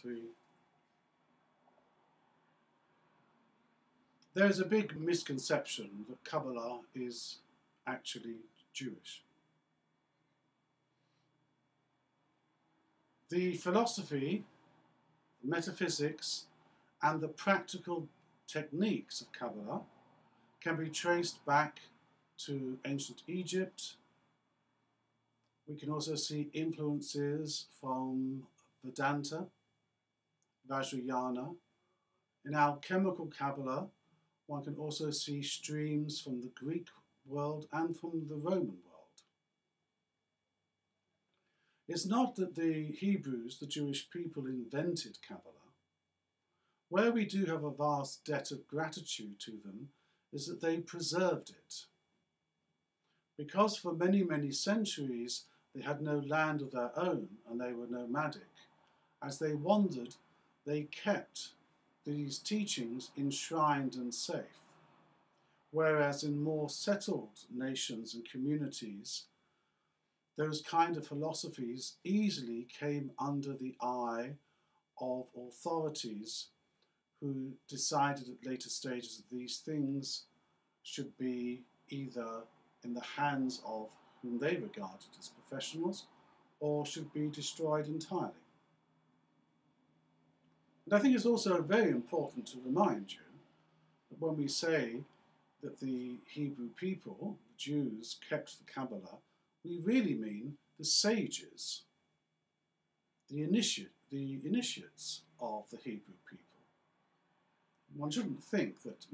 3. There is a big misconception that Kabbalah is actually Jewish. The philosophy, metaphysics, and the practical techniques of Kabbalah can be traced back to ancient Egypt. We can also see influences from Vedanta, Vajrayana. In alchemical Kabbalah, one can also see streams from the Greek world and from the Roman world. It's not that the Hebrews, the Jewish people, invented Kabbalah. Where we do have a vast debt of gratitude to them is that they preserved it. Because for many, many centuries they had no land of their own and they were nomadic, as they wandered, they kept these teachings enshrined and safe. Whereas in more settled nations and communities, those kind of philosophies easily came under the eye of authorities who decided at later stages that these things should be either in the hands of whom they regarded as professionals or should be destroyed entirely. And I think it's also very important to remind you that when we say that the Hebrew people, the Jews, kept the Kabbalah, we really mean the sages, the initiates of the Hebrew people. One shouldn't think that,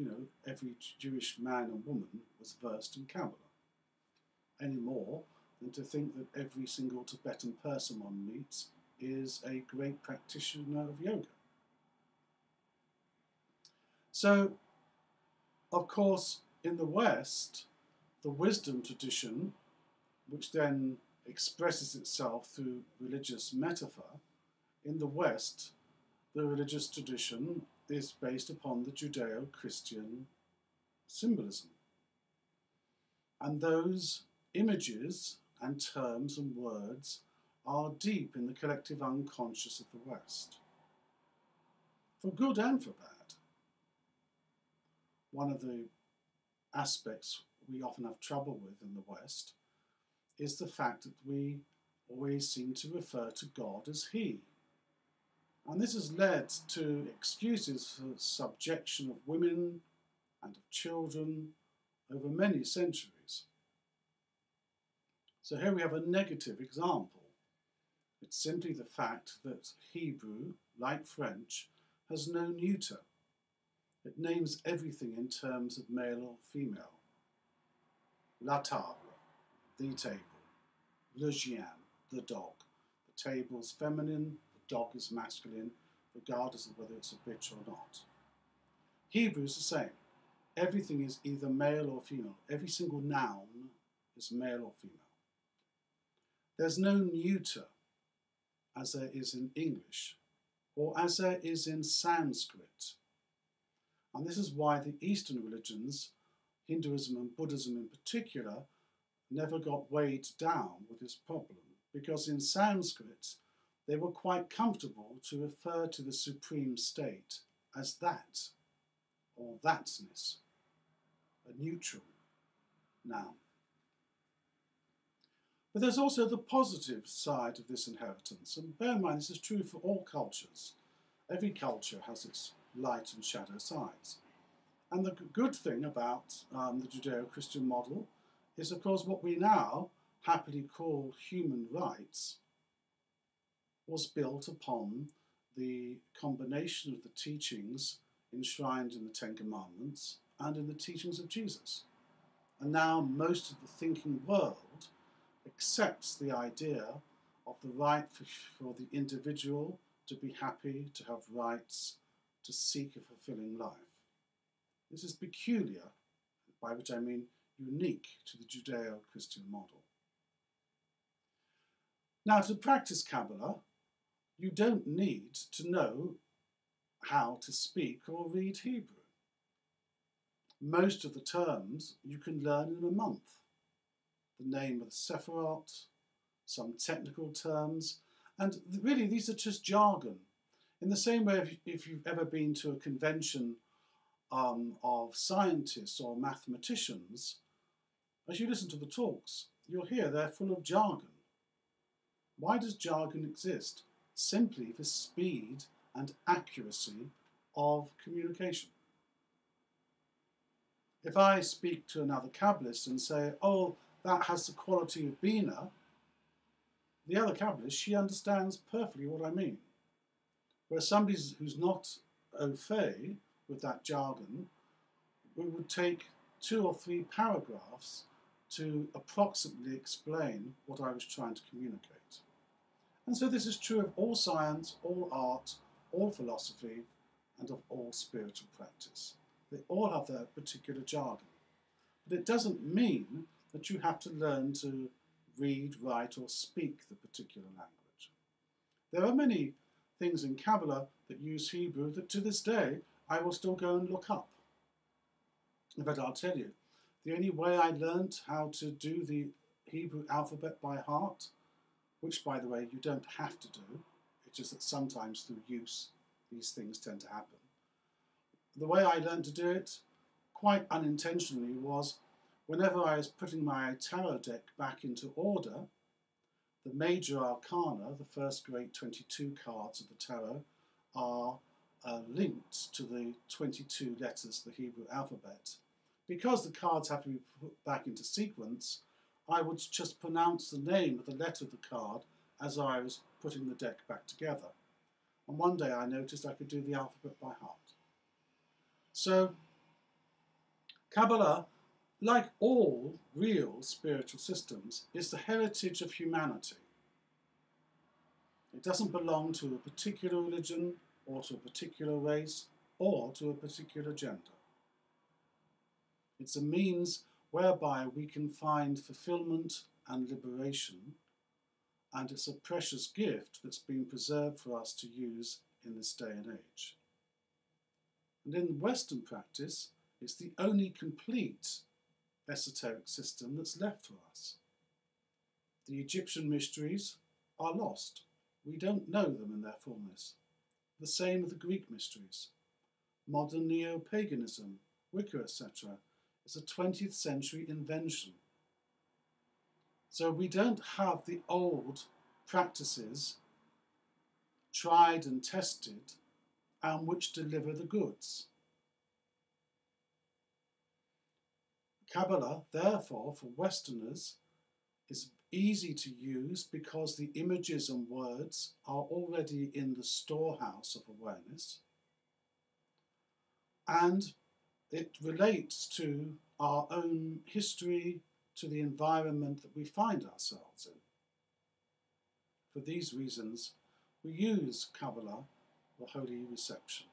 every Jewish man and woman was versed in Kabbalah, any more than to think that every single Tibetan person one meets is a great practitioner of yoga. So, of course, in the West, the wisdom tradition, which then expresses itself through religious metaphor, in the West, the religious tradition is based upon the Judeo-Christian symbolism. And those images and terms and words are deep in the collective unconscious of the West, for good and for bad. One of the aspects we often have trouble with in the West is the fact that we always seem to refer to God as He. And this has led to excuses for subjection of women and of children over many centuries. So here we have a negative example. It's simply the fact that Hebrew, like French, has no neuter. It names everything in terms of male or female. La table, the table. Le chien, the dog. The table's feminine, the dog is masculine, regardless of whether it's a bitch or not. Hebrew is the same. Everything is either male or female. Every single noun is male or female. There's no neuter, as there is in English, or as there is in Sanskrit. And this is why the Eastern religions, Hinduism and Buddhism in particular, never got weighed down with this problem, because in Sanskrit they were quite comfortable to refer to the supreme state as that, or thatness, a neutral noun. But there's also the positive side of this inheritance, and bear in mind this is true for all cultures. Every culture has its light and shadow sides. And the good thing about the Judeo-Christian model is, of course, what we now happily call human rights was built upon the combination of the teachings enshrined in the Ten Commandments and in the teachings of Jesus. And now most of the thinking world accepts the idea of the right for the individual to be happy, to have rights, to seek a fulfilling life. This is peculiar, by which I mean unique to the Judeo-Christian model. Now, to practice Kabbalah, you don't need to know how to speak or read Hebrew. Most of the terms you can learn in a month. The name of the Sephirot, some technical terms, and really these are just jargon. In the same way, if you've ever been to a convention of scientists or mathematicians, as you listen to the talks, you'll hear they're full of jargon. Why does jargon exist? Simply for speed and accuracy of communication. If I speak to another Kabbalist and say, oh, that has the quality of Bina, the other Kabbalist, she understands perfectly what I mean. Whereas somebody who's not au fait with that jargon, we would take 2 or 3 paragraphs to approximately explain what I was trying to communicate. And so this is true of all science, all art, all philosophy, and of all spiritual practice. They all have their particular jargon. But it doesn't mean that you have to learn to read, write, or speak the particular language. There are many things in Kabbalah that use Hebrew that to this day I will still go and look up. In fact, I'll tell you, the only way I learnt how to do the Hebrew alphabet by heart, which, by the way, you don't have to do, it's just that sometimes through use these things tend to happen. The way I learned to do it, quite unintentionally, was whenever I was putting my tarot deck back into order, the major arcana, the first great 22 cards of the tarot, are linked to the 22 letters of the Hebrew alphabet. Because the cards have to be put back into sequence, I would just pronounce the name of the letter of the card as I was putting the deck back together. And one day I noticed I could do the alphabet by heart. So, Kabbalah, like all real spiritual systems, is the heritage of humanity. It doesn't belong to a particular religion, or to a particular race, or to a particular gender. It's a means whereby we can find fulfillment and liberation, and it's a precious gift that's been preserved for us to use in this day and age. And in Western practice, it's the only complete esoteric system that's left for us. The Egyptian mysteries are lost. We don't know them in their fullness. The same with the Greek mysteries. Modern neo-paganism, Wicca, etc., is a 20th century invention. So we don't have the old practices tried and tested and which deliver the goods. Kabbalah, therefore, for Westerners, is easy to use because the images and words are already in the storehouse of awareness, and it relates to our own history, to the environment that we find ourselves in. For these reasons, we use Qabalah, or Holy Reception.